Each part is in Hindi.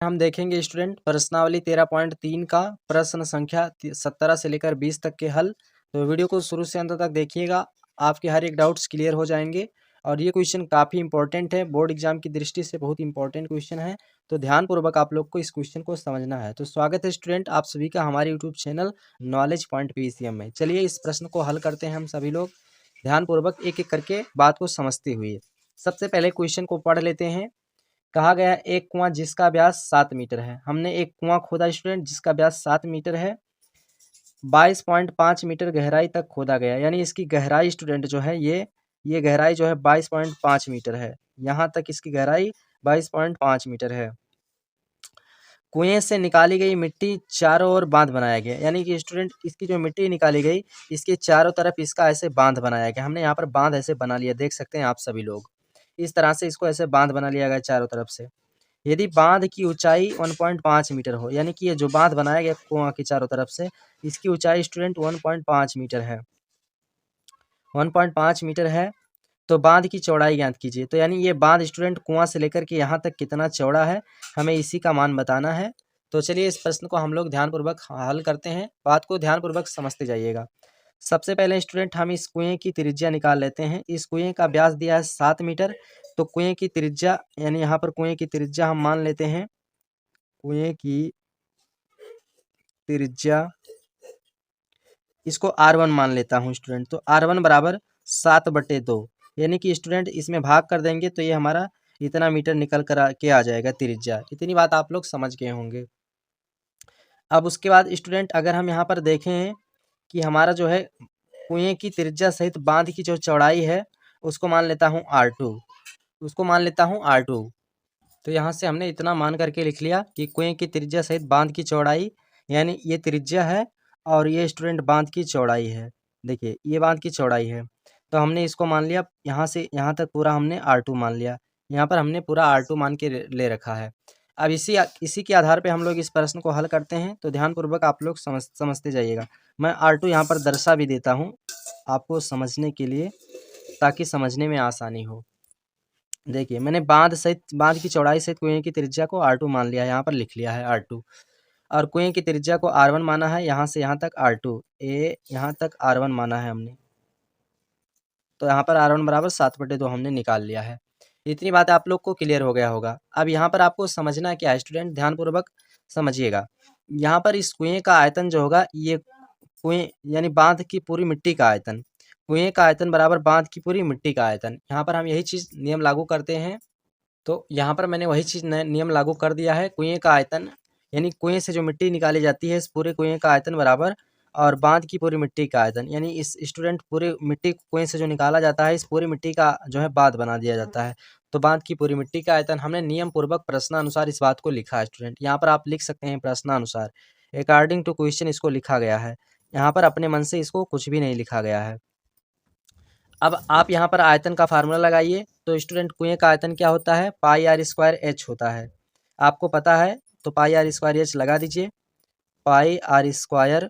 हम देखेंगे स्टूडेंट प्रश्नावली 13.3 का प्रश्न संख्या 17 से लेकर 20 तक के हल। तो वीडियो को शुरू से अंत तक देखिएगा, आपके हर एक डाउट्स क्लियर हो जाएंगे। और ये क्वेश्चन काफ़ी इंपॉर्टेंट है, बोर्ड एग्जाम की दृष्टि से बहुत इंपॉर्टेंट क्वेश्चन है। तो ध्यानपूर्वक आप लोग को इस क्वेश्चन को समझना है। तो स्वागत है स्टूडेंट आप सभी का हमारे YouTube channel knowledge point PCM में। चलिए इस प्रश्न को हल करते हैं हम सभी लोग ध्यानपूर्वक, एक एक करके बात को समझते हुए। सबसे पहले क्वेश्चन को पढ़ लेते हैं। कहा गया एक कुआं जिसका व्यास 7 मीटर है। हमने एक कुआं खोदा स्टूडेंट जिसका व्यास 7 मीटर है, 22.5 मीटर गहराई तक खोदा गया। यानी इसकी गहराई स्टूडेंट जो है ये गहराई जो है 22.5 मीटर है। यहाँ तक इसकी गहराई 22.5 मीटर है। कुएं से निकाली गई मिट्टी चारों ओर बांध बनाया गया। यानी कि स्टूडेंट इसकी जो मिट्टी निकाली गई इसके चारों तरफ इसका ऐसे बांध बनाया गया। हमने यहाँ पर बांध ऐसे बना लिया, देख सकते हैं आप सभी लोग। इस तरह से इसको ऐसे बांध बना लिया गया चारों तरफ से। यदि बांध की ऊंचाई 1.5 मीटर हो, यानी कि ये जो बांध बनाया गया कुआं की चारों तरफ से, इसकी ऊंचाई स्टूडेंट 1.5 मीटर है। 1.5 मीटर है तो बांध की चौड़ाई ज्ञात कीजिए। तो यानी ये बांध स्टूडेंट कुआं से लेकर के यहाँ तक कितना चौड़ा है, हमें इसी का मान बताना है। तो चलिए इस प्रश्न को हम लोग ध्यानपूर्वक हल करते हैं, बात को ध्यानपूर्वक समझते जाइएगा। सबसे पहले स्टूडेंट हम इस कुएं की त्रिज्या निकाल लेते हैं। इस कुएं का व्यास दिया है 7 मीटर, तो कुएं की त्रिज्या यानी यहाँ पर कुएं की त्रिज्या हम मान लेते हैं, कुएं की त्रिज्या इसको R1 मान लेता हूँ स्टूडेंट। तो R1 बराबर 7/2, यानी कि स्टूडेंट इसमें भाग कर देंगे तो ये हमारा इतना मीटर निकल कर के आ जाएगा त्रिज्या। इतनी बात आप लोग समझ गए होंगे। अब उसके बाद स्टूडेंट अगर हम यहाँ पर देखें कि हमारा जो है कुएं की त्रिज्या सहित बांध की जो चौड़ाई है उसको मान लेता हूँ R2, उसको मान लेता हूँ R2। तो यहाँ से हमने इतना मान करके लिख लिया कि कुएं की त्रिज्या सहित बांध की चौड़ाई, यानी ये त्रिज्या है और ये स्टूडेंट बांध की चौड़ाई है। देखिए ये बांध की चौड़ाई है, तो हमने इसको मान लिया, यहाँ से यहाँ तक पूरा हमने R2 मान लिया। यहाँ पर हमने पूरा R2 मान के ले रखा है। अब इसी के आधार पे हम लोग इस प्रश्न को हल करते हैं। तो ध्यानपूर्वक आप लोग समझते जाइएगा। मैं R2 यहाँ पर दर्शा भी देता हूँ आपको समझने के लिए, ताकि समझने में आसानी हो। देखिए मैंने बांध की चौड़ाई सहित कुएं की त्रिज्या को R2 मान लिया है, यहाँ पर लिख लिया है R2। और कुएं की त्रिज्या को R1 माना है, यहाँ से यहाँ तक R2, यहाँ तक R1 माना है हमने। तो यहाँ पर R1 बराबर 7/2 हमने निकाल लिया है। इतनी बात आप लोग को क्लियर हो गया होगा। अब यहाँ पर आपको समझना क्या है स्टूडेंट, ध्यानपूर्वक समझिएगा। यहाँ पर इस कुएं का आयतन जो होगा, ये कुएं यानी बांध की पूरी मिट्टी का आयतन, कुएं का आयतन बराबर बांध की पूरी मिट्टी का आयतन। यहाँ पर हम यही चीज़ नियम लागू करते हैं। तो यहाँ पर मैंने वही चीज़ नियम लागू कर दिया है। कुएं का आयतन यानी कुएं से जो मिट्टी निकाली जाती है इस पूरे कुएं का आयतन बराबर और बांध की पूरी मिट्टी का आयतन, यानी इस स्टूडेंट पूरी मिट्टी कुएं से जो निकाला जाता है इस पूरी मिट्टी का जो है बांध बना दिया जाता है। तो बांध की पूरी मिट्टी का आयतन हमने नियम पूर्वक प्रश्नानुसार इस बात को लिखा है स्टूडेंट। यहाँ पर आप लिख सकते हैं प्रश्नानुसार, अकॉर्डिंग टू क्वेश्चन इसको लिखा गया है। यहाँ पर अपने मन से इसको कुछ भी नहीं लिखा गया है। अब आप यहाँ पर आयतन का फार्मूला लगाइए। तो स्टूडेंट कुएं का आयतन क्या होता है, πr² h होता है, आपको पता है। तो πr² h लगा दीजिए, πr²।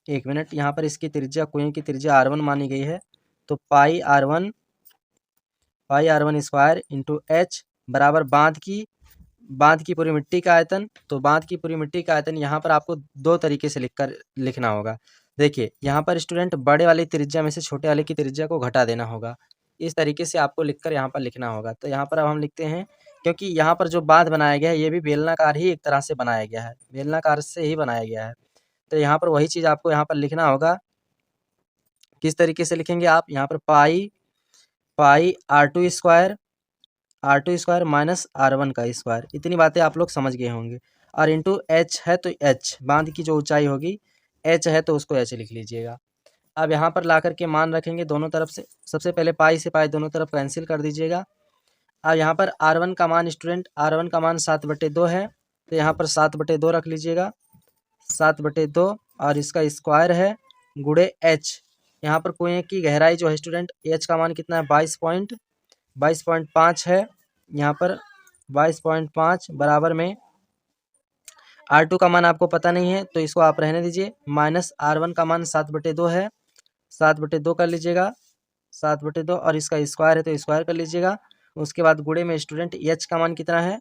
एक मिनट, यहाँ पर इसकी त्रिज्या कुएं की त्रिज्या R1 मानी गई है। तो πr1² इंटू h बराबर बांध की पूरी मिट्टी का आयतन। तो बांध की पूरी मिट्टी का आयतन यहाँ पर आपको दो तरीके से लिखना होगा। देखिए यहाँ पर स्टूडेंट बड़े वाली त्रिज्या में से छोटे वाले की त्रिज्या को घटा देना होगा। इस तरीके से आपको लिखकर यहाँ पर लिखना होगा। तो यहाँ पर अब हम लिखते हैं, क्योंकि यहाँ पर जो बांध बनाया गया है ये भी बेलनाकार ही एक तरह से बनाया गया है, बेलनाकार से ही बनाया गया है। तो यहाँ पर वही चीज़ आपको यहाँ पर लिखना होगा। किस तरीके से लिखेंगे आप, यहाँ पर पाई R2² माइनस R1 का स्क्वायर। इतनी बातें आप लोग समझ गए होंगे। और इंटू h है तो h बांध की जो ऊंचाई होगी, h है तो उसको h लिख लीजिएगा। अब यहाँ पर ला करके मान रखेंगे दोनों तरफ से। सबसे पहले पाई से पाई दोनों तरफ कैंसिल कर दीजिएगा। अब यहाँ पर R1 का मान स्टूडेंट, R1 का मान 7/2 है, तो यहाँ पर 7/2 रख लीजिएगा, 7/2। और इसका स्क्वायर है गुणे h। यहाँ पर कुएं की गहराई जो है स्टूडेंट, h का मान कितना है, 22.5 है। यहाँ पर 22.5 बराबर में R2 का मान आपको पता नहीं है तो इसको आप रहने दीजिए, माइनस R1 का मान 7/2 है, 7/2 कर लीजिएगा, 7/2। और इसका स्क्वायर है तो स्क्वायर कर लीजिएगा। उसके बाद गुणे में स्टूडेंट h का मान कितना है,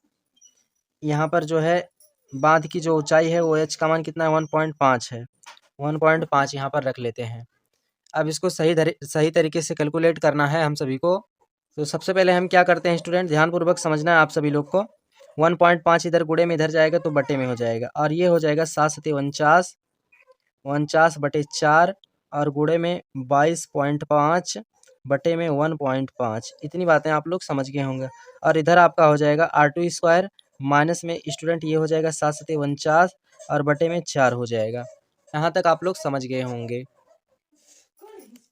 यहाँ पर जो है बांध की जो ऊंचाई है वो एच का मान कितना है 1.5 है। 1.5 यहाँ पर रख लेते हैं। अब इसको सही तरीके से कैलकुलेट करना है हम सभी को। तो सबसे पहले हम क्या करते हैं स्टूडेंट, ध्यानपूर्वक समझना है आप सभी लोग को। 1.5 इधर गुणे में इधर जाएगा तो बटे में हो जाएगा, और ये हो जाएगा 7 सती 49, 49/4 और गुणे में 22.5 बटे में 1.5। इतनी बातें आप लोग समझ गए होंगे। और इधर आपका हो जाएगा R2² माइनस में स्टूडेंट ये हो जाएगा 7 सती 49 और बटे में 4 हो जाएगा। यहाँ तक आप लोग समझ गए होंगे।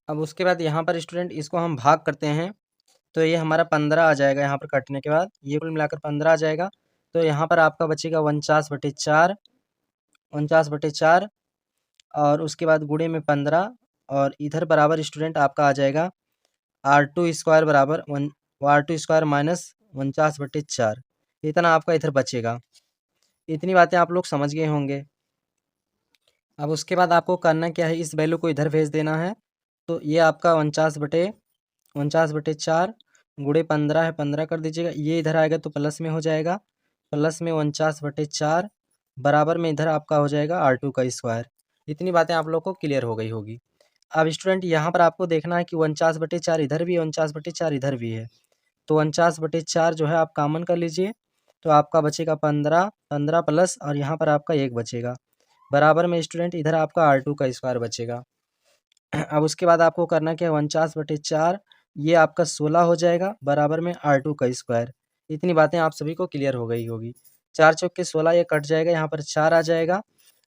अब उसके बाद यहाँ पर स्टूडेंट इसको हम भाग करते हैं तो ये हमारा 15 आ जाएगा। यहाँ पर कटने के बाद ये कुल मिलाकर 15 आ जाएगा। तो यहाँ पर आपका बचेगा 49/4, 49/4 और उसके बाद गुणे में 15 और इधर बराबर स्टूडेंट आपका आ जाएगा R2² बराबर R2² माइनस 49/4। इतना आपका इधर बचेगा। इतनी बातें आप लोग समझ गए होंगे। अब उसके बाद आपको करना क्या है, इस वैल्यू को इधर भेज देना है। तो ये आपका 49/4 गुणे 15 है, 15 कर दीजिएगा। ये इधर आएगा तो प्लस में हो जाएगा, प्लस में 49/4 बराबर में इधर आपका हो जाएगा R2²। इतनी बातें आप लोग को क्लियर हो गई होगी। अब स्टूडेंट यहाँ पर आपको देखना है कि 49/4 इधर भी है, 49/4 इधर भी है। तो 49/4 जो है आप कॉमन कर लीजिए, तो आपका बचेगा 15, 15 प्लस और यहाँ पर आपका 1 बचेगा, बराबर में स्टूडेंट इधर आपका R2² बचेगा। अब उसके बाद आपको करना क्या है, 49/4 ये आपका 16 हो जाएगा, बराबर में R2²। इतनी बातें आप सभी को क्लियर हो गई होगी। 4 चौके 16 ये कट जाएगा, यहाँ पर 4 आ जाएगा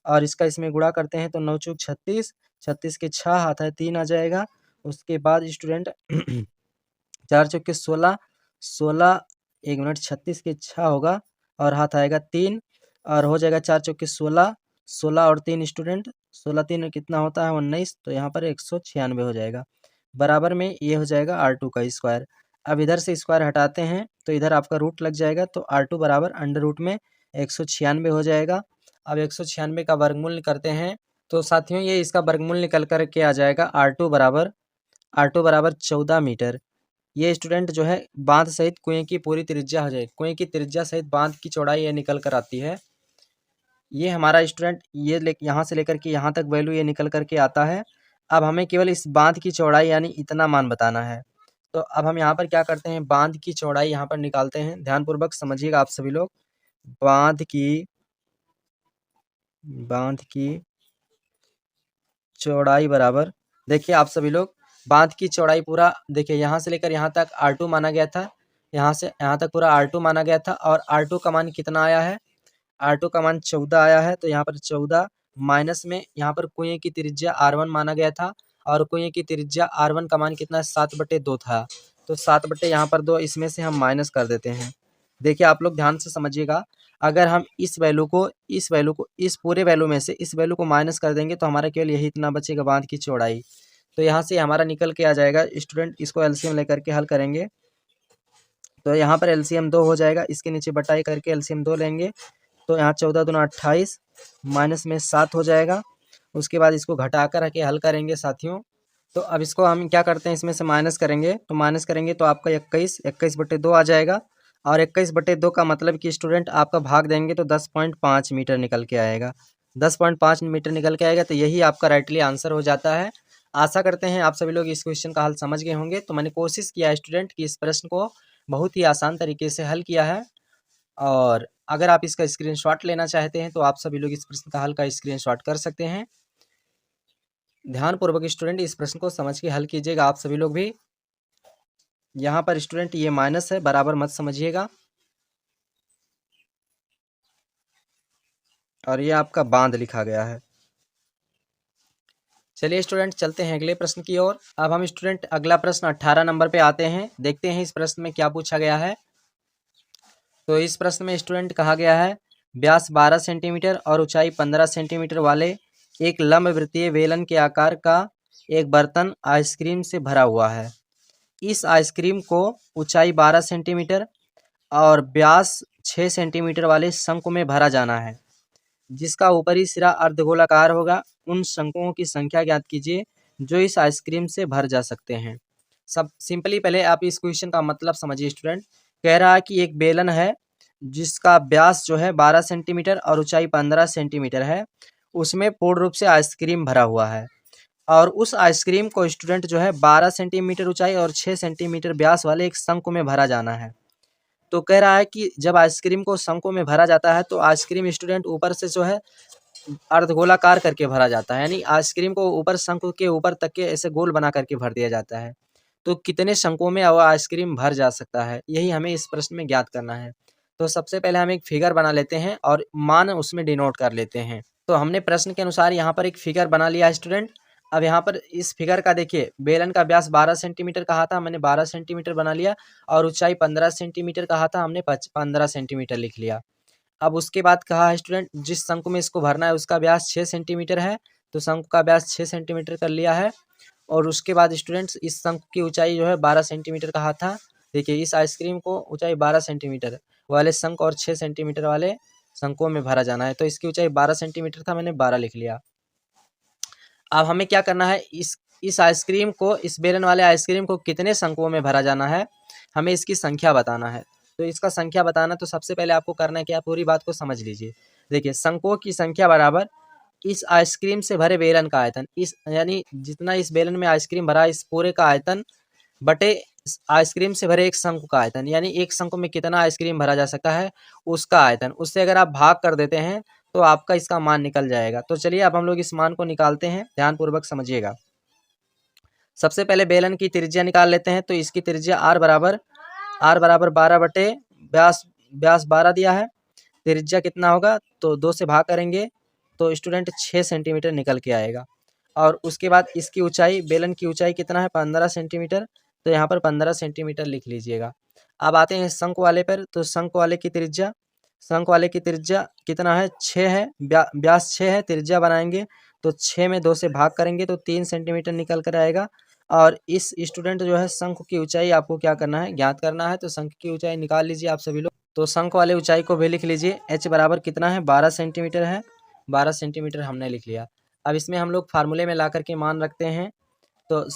और इसका इसमें गुणा करते हैं तो 9 चौक 36, 36 के 6 हाथ है 3 आ जाएगा। उसके बाद स्टूडेंट 4 चौके 16, 16 1 मिनट 36 के 6 होगा और हाथ आएगा 3 और हो जाएगा 4 चौके 16, 16 और 3 स्टूडेंट 16 3 कितना होता है 19, तो यहाँ पर 196 हो जाएगा, बराबर में ये हो जाएगा R2²। अब इधर से स्क्वायर हटाते हैं तो इधर आपका रूट लग जाएगा, तो R2 बराबर अंडर रूट में 196 हो जाएगा। अब 196 का वर्गमूल करते हैं तो साथियों ये इसका वर्गमूल निकल कर के आ जाएगा R2 बराबर 14 मीटर। ये स्टूडेंट जो है बांध सहित कुएं की पूरी त्रिज्या हो जाएगी, कुएं की त्रिज्या सहित बांध की चौड़ाई ये निकल कर आती है। ये हमारा स्टूडेंट ये यहाँ से लेकर के यहाँ तक वैल्यू ये निकल कर के आता है। अब हमें केवल इस बांध की चौड़ाई यानी इतना मान बताना है। तो अब हम यहाँ पर क्या करते हैं, बांध की चौड़ाई यहाँ पर निकालते हैं। ध्यानपूर्वक समझिएगा आप सभी लोग। बांध की चौड़ाई बराबर, देखिए आप सभी लोग, बांध की चौड़ाई पूरा देखिए यहाँ से लेकर यहाँ तक R2 माना गया था, यहाँ से यहाँ तक पूरा R2 माना गया था और R2 का मान कितना आया है, R2 का मान 14 आया है। तो यहाँ पर 14 माइनस में यहाँ पर कुएं की त्रिज्या R1 माना गया था और कुएं की त्रिज्या R1 का मान कितना है 7/2 था। तो 7/2 यहाँ पर 2 इसमें से हम माइनस कर देते हैं। देखिए आप लोग ध्यान से समझिएगा, अगर हम इस वैल्यू को इस पूरे वैल्यू में से इस वैल्यू को माइनस कर देंगे तो हमारा केवल यही इतना बचेगा, बांध की चौड़ाई। तो यहाँ से हमारा निकल के आ जाएगा स्टूडेंट, इसको एलसीएम लेकर के हल करेंगे तो यहाँ पर एलसीएम 2 हो जाएगा, इसके नीचे बटाई करके एलसीएम 2 लेंगे तो यहाँ 14 दूना 28 माइनस में 7 हो जाएगा। उसके बाद इसको घटा कर के हल करेंगे साथियों। तो अब इसको हम क्या करते हैं, इसमें से माइनस करेंगे तो आपका 21/2 आ जाएगा और 21/2 का मतलब कि स्टूडेंट आपका भाग देंगे तो 10.5 मीटर निकल के आएगा। 10.5 मीटर निकल के आएगा, तो यही आपका राइटली आंसर हो जाता है। आशा करते हैं आप सभी लोग इस क्वेश्चन का हल समझ गए होंगे। तो मैंने कोशिश किया स्टूडेंट कि इस प्रश्न को बहुत ही आसान तरीके से हल किया है, और अगर आप इसका स्क्रीनशॉट लेना चाहते हैं तो आप सभी लोग इस प्रश्न का हल का स्क्रीनशॉट कर सकते हैं। ध्यानपूर्वक स्टूडेंट इस प्रश्न को समझ के हल कीजिएगा आप सभी लोग भी। यहाँ पर स्टूडेंट ये माइनस है, बराबर मत समझिएगा। और ये आपका बांध लिखा गया है। चलिए स्टूडेंट चलते हैं अगले प्रश्न की ओर। अब हम स्टूडेंट अगला प्रश्न 18 नंबर पे आते हैं, देखते हैं इस प्रश्न में क्या पूछा गया है। तो इस प्रश्न में स्टूडेंट कहा गया है, व्यास 12 सेंटीमीटर और ऊंचाई 15 सेंटीमीटर वाले एक लंबवृत्तीय बेलन के आकार का एक बर्तन आइसक्रीम से भरा हुआ है। इस आइसक्रीम को ऊंचाई 12 सेंटीमीटर और व्यास 6 सेंटीमीटर वाले शंकु में भरा जाना है, जिसका ऊपरी सिरा अर्धगोलाकार होगा। उन शंकुओं की संख्या ज्ञात कीजिए जो इस आइसक्रीम से भर जा सकते हैं। सब सिंपली पहले आप इस क्वेश्चन का मतलब समझिए स्टूडेंट। कह रहा है कि एक बेलन है जिसका व्यास जो है 12 सेंटीमीटर और ऊंचाई 15 सेंटीमीटर है, उसमें पूर्ण रूप से आइसक्रीम भरा हुआ है और उस आइसक्रीम को स्टूडेंट जो है 12 सेंटीमीटर ऊंचाई और 6 सेंटीमीटर व्यास वाले एक शंकु में भरा जाना है। तो कह रहा है कि जब आइसक्रीम को शंकु में भरा जाता है तो आइसक्रीम स्टूडेंट ऊपर से जो है अर्धगोलाकार करके भरा जाता है, यानी आइसक्रीम को ऊपर शंकु के ऊपर तक के ऐसे गोल बना करके भर दिया जाता है। तो कितने शंकुओं में वो आइसक्रीम भर जा सकता है, यही हमें इस प्रश्न में ज्ञात करना है। तो सबसे पहले हम एक फिगर बना लेते हैं और मान उसमें डिनोट कर लेते हैं। तो हमने प्रश्न के अनुसार यहाँ पर एक फिगर बना लिया है स्टूडेंट। अब यहाँ पर इस फिगर का देखिए, बेलन का व्यास 12 सेंटीमीटर कहा था, मैंने 12 सेंटीमीटर बना लिया और ऊंचाई 15 सेंटीमीटर कहा था, हमने 15 सेंटीमीटर लिख लिया। अब उसके बाद कहा है स्टूडेंट जिस शंकु में इसको भरना है उसका व्यास 6 सेंटीमीटर है, तो शंकु का व्यास 6 सेंटीमीटर कर लिया है। और उसके बाद स्टूडेंट्स इस शंकु की ऊंचाई जो है 12 सेंटीमीटर कहा था। देखिए इस आइसक्रीम को ऊंचाई 12 सेंटीमीटर वाले शंकु और 6 सेंटीमीटर वाले शंकुओं में भरा जाना है, तो इसकी ऊंचाई 12 सेंटीमीटर था, मैंने 12 लिख लिया। अब हमें क्या करना है, इस आइसक्रीम को, इस बेलन वाले आइसक्रीम को कितने शंकुओं में भरा जाना है, हमें इसकी संख्या बताना है। तो इसका संख्या बताना, तो सबसे पहले आपको करना है क्या, पूरी बात को समझ लीजिए। देखिए शंकुओं की संख्या बराबर इस आइसक्रीम से भरे बेलन का आयतन, इस यानी जितना इस बेलन में आइसक्रीम भरा इस पूरे का आयतन बटे आइसक्रीम से भरे एक शंकु का आयतन, यानी एक शंकु में कितना आइसक्रीम भरा जा सकता है उसका आयतन, उससे अगर आप भाग कर देते हैं तो आपका इसका मान निकल जाएगा। तो चलिए अब हम लोग इस मान को निकालते हैं, ध्यानपूर्वक समझिएगा। सबसे पहले बेलन की त्रिज्या निकाल लेते हैं, तो इसकी त्रिज्या आर बराबर 12 बटे व्यास 12 दिया है। त्रिज्या कितना होगा, तो 2 से भाग करेंगे तो स्टूडेंट 6 सेंटीमीटर निकल के आएगा। और उसके बाद इसकी ऊंचाई, बेलन की ऊंचाई कितना है, 15 सेंटीमीटर, तो यहाँ पर 15 सेंटीमीटर लिख लीजिएगा। अब आते हैं शंकु वाले पर, तो शंकु वाले की त्रिज्या कितना है, 6 है, व्यास 6 है, त्रिज्या बनाएंगे तो 6 में 2 से भाग करेंगे तो 3 सेंटीमीटर निकल कर आएगा। और इस स्टूडेंट जो है शंकु की ऊंचाई आपको क्या करना है, ज्ञात करना है, तो शंकु की ऊंचाई निकाल लीजिए आप सभी लोग। तो शंकु वाले ऊंचाई को भी लिख लीजिए, h बराबर कितना है, 12 सेंटीमीटर है, 12 सेंटीमीटर हमने लिख लिया। अब इसमें हम लोग फार्मूले में ला करके मान रखते हैं। तो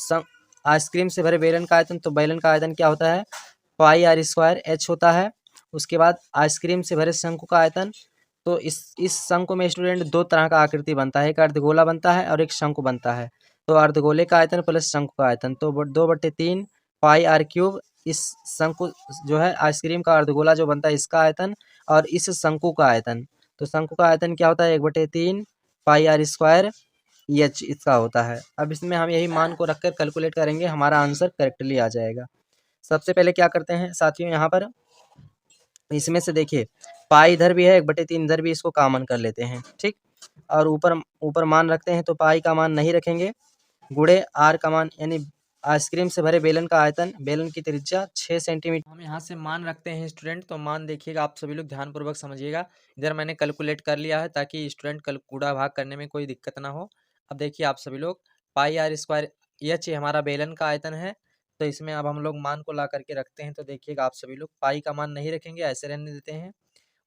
आइसक्रीम से भरे बेलन का आयतन, तो बेलन का आयतन क्या होता है, पाई आर स्क्वायर एच होता है। उसके बाद आइसक्रीम से भरे शंकु का आयतन, तो इस शंकु में स्टूडेंट दो तरह का आकृति बनता है, एक अर्धगोला बनता है और एक शंकु बनता है। तो अर्धगोले का आयतन प्लस शंकु का आयतन, तो 2/3 पाई आर क्यूब, इस शंकु जो है आइसक्रीम का अर्धगोला जो बनता है इसका आयतन और इस शंकु का आयतन, तो शंकु का आयतन क्या होता है, 1/3 पाई आर स्क्वायर एच इसका होता है। अब इसमें हम यही मान को रखकर कैलकुलेट करेंगे, हमारा आंसर करेक्टली आ जाएगा। सबसे पहले क्या करते हैं साथियों, यहाँ पर इसमें से देखिए पाई इधर भी है, 1/3 इधर भी, इसको कॉमन कर लेते हैं, ठीक। और ऊपर ऊपर मान रखते हैं, तो पाई का मान नहीं रखेंगे, गुणे आर का मान, यानी आइसक्रीम से भरे बेलन का आयतन, बेलन की त्रिज्या 6 सेंटीमीटर, हम यहाँ से मान रखते हैं स्टूडेंट। तो मान देखिएगा आप सभी लोग ध्यानपूर्वक समझिएगा। इधर मैंने कैलकुलेट कर लिया है ताकि स्टूडेंट कल कूड़ा भाग करने में कोई दिक्कत ना हो। अब देखिए आप सभी लोग, पाई आर स्क्वायर एच हमारा बेलन का आयतन है, तो इसमें अब हम लोग मान को ला करके रखते हैं। तो देखिएगा आप सभी लोग, पाई का मान नहीं रखेंगे, ऐसे रहने देते हैं।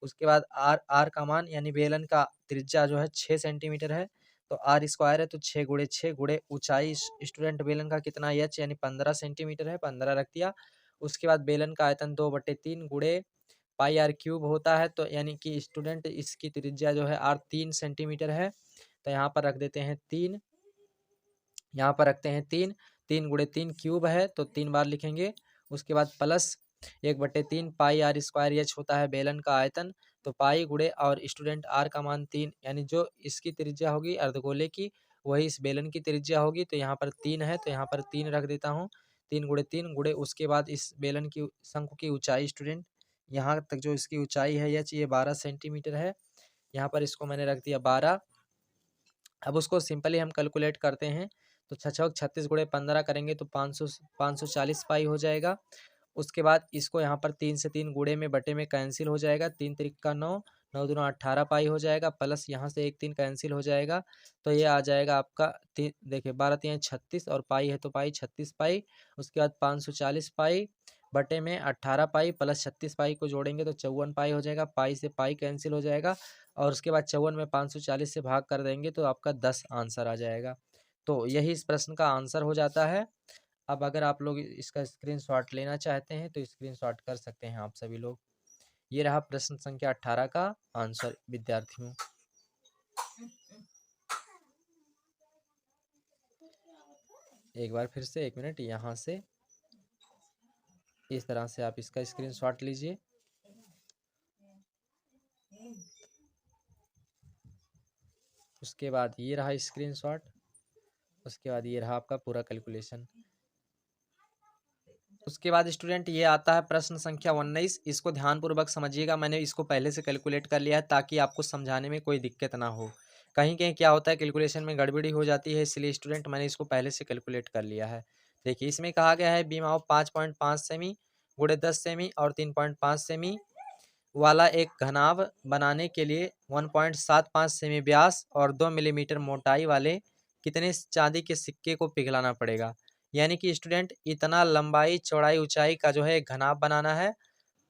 उसके बाद आर का मान, यानी बेलन का त्रिज्या जो है 6 सेंटीमीटर है, तो आर स्क्वायर है, तो 6 गुणे ऊंचाई स्टूडेंट बेलन का कितना एच, यानी 15 सेंटीमीटर है, 15 रख दिया। उसके बाद बेलन का आयतन 2/3 गुणे पाई आर क्यूब होता है, तो यानी कि स्टूडेंट इसकी त्रिज्या जो है आर 3 सेंटीमीटर है, तो यहाँ पर रख देते हैं 3, यहाँ पर रखते हैं 3, 3 × 3 क्यूब है, तो 3 बार लिखेंगे। उसके बाद plus 1/3 pi R square H होता है बेलन का आयतन, तो पाई गुणे और स्टूडेंट आर का मान 3, यानी जो इसकी त्रिज्या होगी अर्धगोले की वही इस बेलन की त्रिज्या होगी, तो यहाँ पर 3 है, तो यहाँ पर 3 रख देता हूँ। 3 × 3 गुणे उसके बाद इस बेलन की शंकु की ऊंचाई स्टूडेंट, यहाँ तक जो इसकी ऊंचाई है एच, ये 12 सेंटीमीटर है, यहाँ पर इसको मैंने रख दिया 12। अब उसको सिंपली हम कैलकुलेट करते हैं, तो 6 36 गुणे 15 करेंगे तो 540 पाई हो जाएगा। उसके बाद इसको यहाँ पर 3 से 3 गुणे में बटे में कैंसिल हो जाएगा, 3 त्रिक 9, 9 दूना 18 पाई हो जाएगा, प्लस यहाँ से 1 3 कैंसिल हो जाएगा, तो ये आ जाएगा आपका देखिए 12 3 36 और पाई है तो पाई 36 पाई। उसके बाद 540 पाई बटे में 18 पाई प्लस 36 पाई को जोड़ेंगे तो 54 पाई हो जाएगा, पाई से पाई कैंसिल हो जाएगा और उसके बाद 54 में 540 से भाग कर देंगे तो आपका 10 आंसर आ जाएगा। तो यही इस प्रश्न का आंसर हो जाता है। अब अगर आप लोग इसका स्क्रीनशॉट लेना चाहते हैं तो स्क्रीनशॉट कर सकते हैं आप सभी लोग। ये रहा प्रश्न संख्या 18 का आंसर विद्यार्थियों। एक बार फिर से 1 मिनट, यहाँ से इस तरह से आप इसका स्क्रीनशॉट लीजिए। उसके बाद ये रहा स्क्रीनशॉट, उसके बाद ये रहा आपका पूरा कैलकुलेशन। उसके बाद स्टूडेंट ये आता है प्रश्न संख्या 19। इसको ध्यानपूर्वक समझिएगा, मैंने इसको पहले से कैलकुलेट कर लिया है ताकि आपको समझाने में कोई दिक्कत ना हो। कहीं कहीं क्या होता है कैलकुलेशन में गड़बड़ी हो जाती है, इसलिए स्टूडेंट मैंने इसको पहले से कैलकुलेट कर लिया है। देखिए इसमें कहा गया है बीम ऑफ 5.5 सेमी गुणे 10 सेमी और 3.5 सेमी वाला एक घनाभ बनाने के लिए 1.75 सेमी व्यास और 2 मिलीमीटर मोटाई वाले कितने चांदी के सिक्के को पिघलाना पड़ेगा। यानी कि स्टूडेंट इतना लंबाई चौड़ाई ऊंचाई का जो है एक घनाभ बनाना है,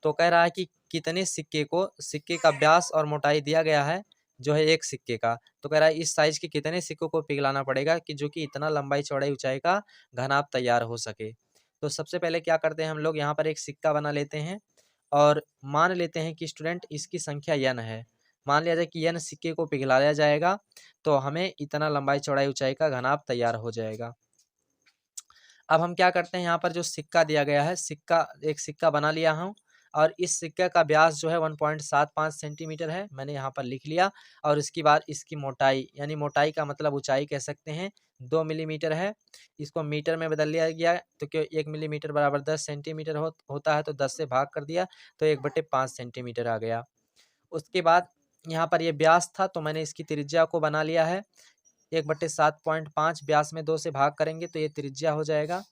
तो कह रहा है कि कितने सिक्के का व्यास और मोटाई दिया गया है जो है एक सिक्के का, तो कह रहा है इस साइज के कितने सिक्कों को पिघलाना पड़ेगा कि जो कि इतना लंबाई चौड़ाई ऊंचाई का घनाभ तैयार हो सके। तो सबसे पहले क्या करते हैं हम लोग, यहाँ पर एक सिक्का बना लेते हैं और मान लेते हैं कि स्टूडेंट इसकी संख्या n है। मान लिया जाए कि n सिक्के को पिघलाया जाएगा तो हमें इतना लंबाई चौड़ाई ऊंचाई का घनाभ तैयार हो जाएगा। अब हम क्या करते हैं, यहाँ पर जो सिक्का दिया गया है, एक सिक्का बना लिया हूँ और इस सिक्के का व्यास जो है 1.75 सेंटीमीटर है, मैंने यहाँ पर लिख लिया। और इसके बाद इसकी मोटाई, यानी मोटाई का मतलब ऊंचाई कह सकते हैं, 2 मिलीमीटर है। इसको मीटर में बदल लिया गया तो क्यों 1 मिलीमीटर बराबर 10 सेंटीमीटर होता है, तो 10 से भाग कर दिया तो 1/5 सेंटीमीटर आ गया। उसके बाद यहाँ पर ये व्यास था तो मैंने इसकी त्रिज्या को बना लिया है 1/7.5। व्यास में 2 से भाग करेंगे तो ये त्रिज्या हो जाएगा।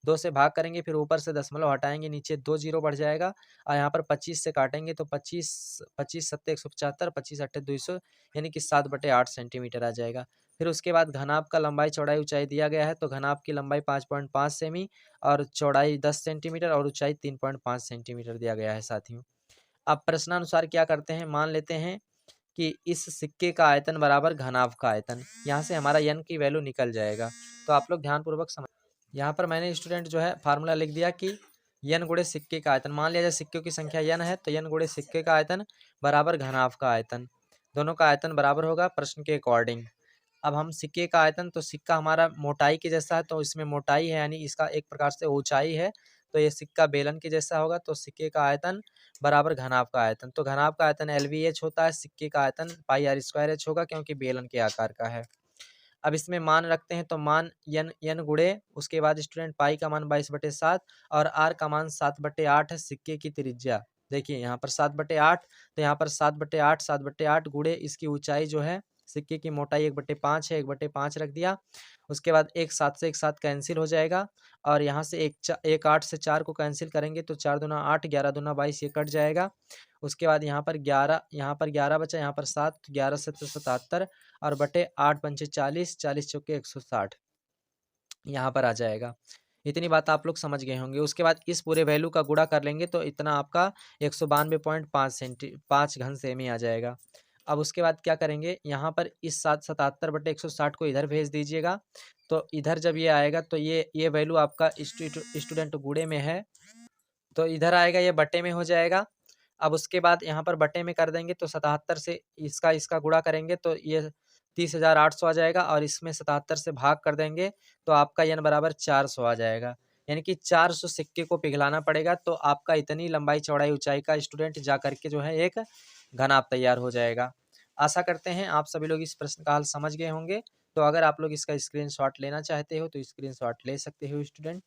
2 से भाग करेंगे फिर ऊपर से दशमलव हटाएंगे, नीचे 2 जीरो बढ़ जाएगा और यहाँ पर 25 से काटेंगे तो 25 25 सत्ते 175, 25 अट्ठे 200, यानी कि 7/8 सेंटीमीटर आ जाएगा। फिर उसके बाद घनाभ का लंबाई चौड़ाई ऊंचाई दिया गया है, तो घनाभ की लंबाई 5.5 सेमी और चौड़ाई 10 सेंटीमीटर और ऊंचाई 3.5 सेंटीमीटर दिया गया है साथियों। अब प्रश्नानुसार क्या करते हैं, मान लेते हैं कि इस सिक्के का आयतन बराबर घनाभ का आयतन, यहाँ से हमारा n की वैल्यू निकल जाएगा। तो आप लोग ध्यानपूर्वक समझ, यहाँ पर मैंने स्टूडेंट जो है फार्मूला लिख दिया कि n गुणे सिक्के का आयतन, मान लिया जाए सिक्कों की संख्या n है तो n गुणे सिक्के का आयतन बराबर घनाभ का आयतन, दोनों का आयतन बराबर होगा प्रश्न के अकॉर्डिंग। अब हम सिक्के का आयतन, तो सिक्का हमारा मोटाई के जैसा है तो इसमें मोटाई है यानी इसका एक प्रकार से ऊंचाई है, तो ये सिक्का बेलन के जैसा होगा, तो सिक्के का आयतन बराबर घनाभ का आयतन। तो घनाभ का आयतन LVH होता है, सिक्के का आयतन πr² होगा क्योंकि बेलन के आकार का है। अब इसमें मान रखते हैं तो मान n गुणे, उसके बाद स्टूडेंट पाई का मान 22/7 और r का मान 7/8 है सिक्के की त्रिज्या। देखिए यहाँ पर 7/8, तो यहाँ पर 7/8 7/8 गुणे इसकी ऊंचाई जो है, सिक्के की मोटाई 1/5 है, 1/5 रख दिया। उसके बाद एक 7 से एक 7 कैंसिल हो जाएगा और यहाँ से एक 8 से 4 को कैंसिल करेंगे तो 4 दूना 8, 11 दूना 22, ये कट जाएगा। उसके बाद यहाँ पर 11 बचा, यहाँ पर 7, 11 से 77 और बटे 8 पंचे 40, 40 चौके 160 यहाँ पर आ जाएगा। इतनी बात आप लोग समझ गए होंगे। उसके बाद इस पूरे वैल्यू का गुणा कर लेंगे तो इतना आपका 192.5 घन सेमी आ जाएगा। अब उसके बाद क्या करेंगे, यहाँ पर इस 77/160 को इधर भेज दीजिएगा, तो इधर जब ये आएगा तो ये वैल्यू आपका स्टूडेंट गुणे में है तो इधर आएगा, ये बटे में हो जाएगा। अब उसके बाद यहाँ पर बटे में कर देंगे तो 77 से इसका गुणा करेंगे तो ये 30,800 आ जाएगा और इसमें 77 से भाग कर देंगे तो आपका n बराबर 400 आ जाएगा। यानी कि 400 सिक्के को पिघलाना पड़ेगा तो आपका इतनी लंबाई चौड़ाई ऊंचाई का स्टूडेंट जा करके जो है एक घनाभ तैयार हो जाएगा। आशा करते हैं आप सभी लोग इस प्रश्न का हल समझ गए होंगे। तो अगर आप लोग इसका स्क्रीनशॉट लेना चाहते हो तो स्क्रीनशॉट ले सकते हो स्टूडेंट।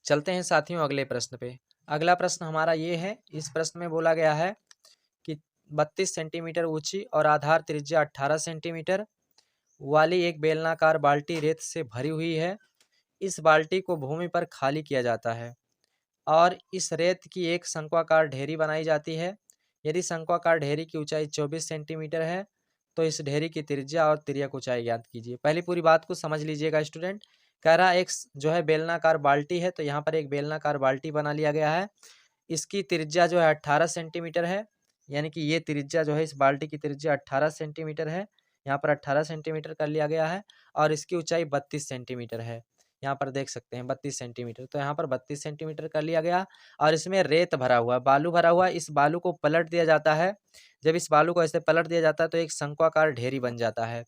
चलते हैं साथियों अगले प्रश्न पे। अगला प्रश्न हमारा ये है, इस प्रश्न में बोला गया है कि 32 सेंटीमीटर ऊंची और आधार त्रिज्या 18 सेंटीमीटर वाली एक बेलनाकार बाल्टी रेत से भरी हुई है। इस बाल्टी को भूमि पर खाली किया जाता है और इस रेत की एक शंक्वाकार ढेरी बनाई जाती है। यदि शंक्वाकार ढेरी की ऊंचाई 24 सेंटीमीटर है तो इस ढेरी की त्रिज्या और तिर्यक ऊंचाई ज्ञात कीजिए। पहली पूरी बात को समझ लीजिएगा स्टूडेंट। कह रहा एक जो है बेलनाकार बाल्टी है, तो यहाँ पर एक बेलनाकार बाल्टी बना लिया गया है। इसकी त्रिज्या जो है 18 सेंटीमीटर है, यानी कि ये त्रिज्या जो है इस बाल्टी की त्रिज्या 18 सेंटीमीटर है। यहाँ पर 18 सेंटीमीटर कर लिया गया है और इसकी ऊंचाई 32 सेंटीमीटर है। यहाँ पर देख सकते हैं 32 सेंटीमीटर। तो यहाँ पर 32 सेंटीमीटर कर लिया गया और इसमें रेत भरा हुआ है, बालू भरा हुआ है। इस बालू को पलट दिया जाता है। जब इस बालू को ऐसे पलट दिया जाता है तो एक शंक्वाकार ढेरी बन जाता है।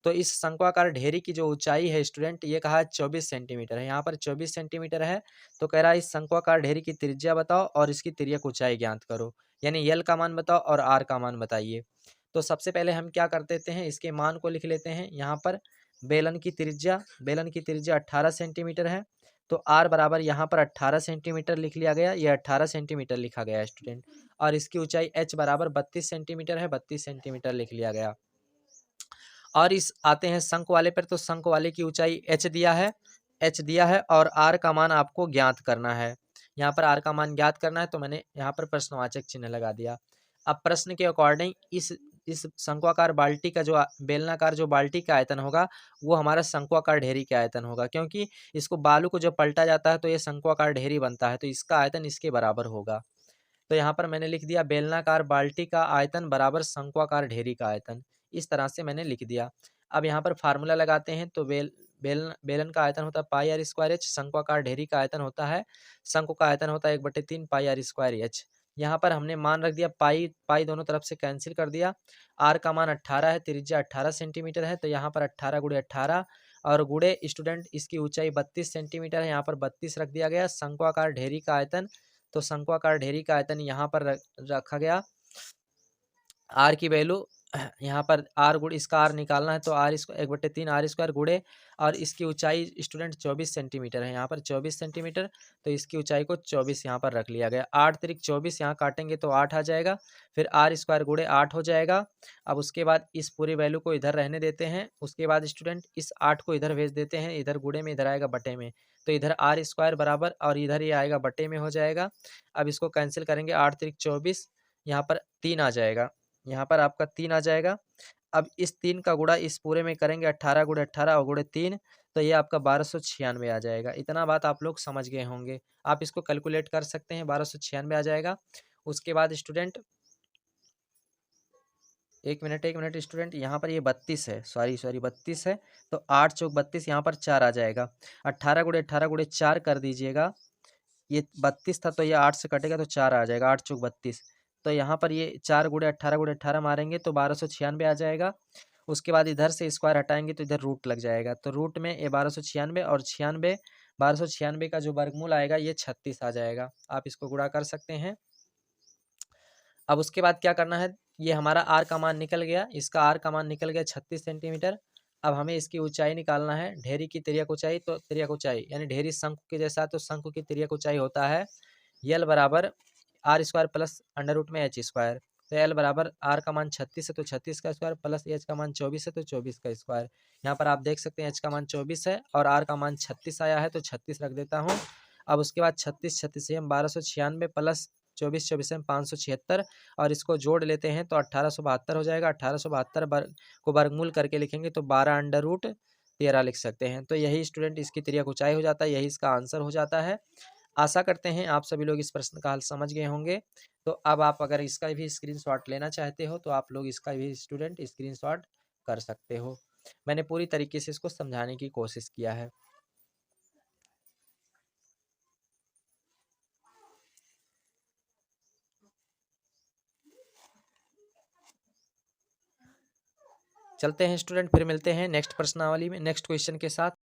तो इस शंक्वाकार ढेरी की जो ऊंचाई है स्टूडेंट, ये कहा 24 सेंटीमीटर है। यहाँ पर 24 सेंटीमीटर है। तो कह रहा है इस शंक्वाकार ढेरी की त्रिज्या बताओ और इसकी तिर्यक ऊंचाई ज्ञात करो, यानी यल का मान बताओ और आर का मान बताइए। तो सबसे पहले हम क्या कर देते हैं, इसके मान को लिख लेते हैं। यहाँ पर बेलन की त्रिज्या 18 सेंटीमीटर है। तो आर बराबर यहाँ पर 18 सेंटीमीटर लिख लिया गया, ये 18 सेंटीमीटर लिखा गया स्टूडेंट। और इसकी ऊंचाई एच बराबर 32 सेंटीमीटर है, 32 सेंटीमीटर लिख लिया गया। और इस आते हैं शंक वाले पर, तो शंक वाले की ऊंचाई एच दिया है और आर का मान आपको ज्ञात करना है। यहाँ पर आर का मान ज्ञात करना है, तो मैंने यहाँ पर प्रश्नवाचक चिन्ह लगा दिया। अब प्रश्न के अकॉर्डिंग इस शंक्वाकार बाल्टी का जो बेलनाकार जो बाल्टी का आयतन होगा वो हमारा शंक्वाकार ढेरी का आयतन होगा, क्योंकि इसको बालू को जब पलटा जाता है तो ये शंक्वाकार ढेरी बनता है, तो इसका आयतन इसके बराबर होगा। तो यहाँ पर मैंने लिख दिया बेलनाकार बाल्टी का आयतन बराबर शंक्वाकार ढेरी का आयतन। इस तरह से मैंने लिख दिया। अब यहाँ पर फार्मूला लगाते हैं। तो बेलन का आयतन होता है पाई आर स्क्वायर एच, शंक्वाकार ढेरी का आयतन होता है, शंकु का आयतन होता है 1/3 पाई आर स्क्वायर एच। यहाँ पर हमने मान रख दिया, पाई दोनों तरफ से कैंसिल कर दिया। आर का मान 18 है, त्रिज्या 18 सेंटीमीटर है। तो यहाँ पर 18 गुणे 18 और गुणे स्टूडेंट इसकी ऊंचाई 32 सेंटीमीटर है, यहाँ पर 32 रख दिया गया। शंक्वाकार ढेरी का आयतन, तो शंक्वाकार ढेरी का आयतन यहाँ पर रखा गया। आर की वैल्यू यहाँ पर आर गुण इसका आर निकालना है, तो आर इसको 1/3 आर स्क्वायर गुणे और इसकी ऊंचाई स्टूडेंट 24 सेंटीमीटर है, यहाँ पर 24 सेंटीमीटर। तो इसकी ऊंचाई को 24 यहाँ पर रख लिया गया। 8 त्रिक 24 यहाँ काटेंगे तो 8 आ जाएगा, फिर आर स्क्वायर गुणे 8 हो जाएगा। अब उसके बाद इस पूरी वैल्यू को इधर रहने देते हैं। उसके बाद स्टूडेंट इस 8 को इधर भेज देते हैं, इधर गुणे में, इधर आएगा बटे में। तो इधर आर स्क्वायर बराबर और इधर ये आएगा बटे में हो जाएगा। अब इसको कैंसिल करेंगे, 8 त्रिक 24, यहाँ पर 3 आ जाएगा, यहाँ पर आपका 3 आ जाएगा। अब इस 3 का गुणा इस पूरे में करेंगे, 18 गुणे 18 और गुणे 3, तो ये आपका 1296 आ जाएगा। इतना बात आप लोग समझ गए होंगे। आप इसको कैलकुलेट कर सकते हैं, 1296 आ जाएगा। उसके बाद स्टूडेंट एक मिनट स्टूडेंट, यहाँ पर ये 32 है, सॉरी 32 है। तो 8 चौक 32, यहाँ पर 4 आ जाएगा। 18 गुणे 4 कर दीजिएगा। ये 32 था तो ये 8 से कटेगा तो 4 आ जाएगा, 8 चौक 32। तो यहाँ पर ये 4 गुणे 18 मारेंगे तो 1296 आ जाएगा। उसके बाद इधर से स्क्वायर हटाएंगे तो इधर रूट लग जाएगा, तो रूट में ये 1296 और 96, 1296 का जो वर्गमूल आएगा ये 36 आ जाएगा। आप इसको गुणा कर सकते हैं। अब उसके बाद क्या करना है, ये हमारा आर का मान निकल गया, इसका आर का मान निकल गया 36 सेंटीमीटर। अब हमें इसकी ऊंचाई निकालना है, ढेरी की तिर्यक ऊंचाई। तो तिर्यक ऊंचाई यानी ढेरी शंकु के जैसा, तो शंकु की तिर्यक ऊंचाई होता है यल बराबर R square plus under root में एच स्क्वायर। तो एल बराबर आर का मान 36 है तो 36 का स्क्वायर प्लस एच का मान 24 है तो 24 का स्क्वायर। यहाँ पर आप देख सकते हैं एच का मान 24 है और आर का मान 36 आया है, तो 36 रख देता हूँ। अब उसके बाद 36 से हम 1296 प्लस 24 से हम 576 और इसको जोड़ लेते हैं तो 1872 हो जाएगा। 1872 को वर्गमूल करके लिखेंगे तो 12 अंडर रूट 13 लिख सकते हैं। तो यही स्टूडेंट इसकी तिर्यक ऊंचाई हो जाता है, यही इसका आंसर हो जाता है। आशा करते हैं आप सभी लोग इस प्रश्न का हल समझ गए होंगे। तो अब आप अगर इसका भी स्क्रीनशॉट लेना चाहते हो तो आप लोग इसका भी स्टूडेंट स्क्रीनशॉट कर सकते हो। मैंने पूरी तरीके से इसको समझाने की कोशिश किया है। चलते हैं स्टूडेंट, फिर मिलते हैं नेक्स्ट प्रश्नावली में नेक्स्ट क्वेश्चन के साथ।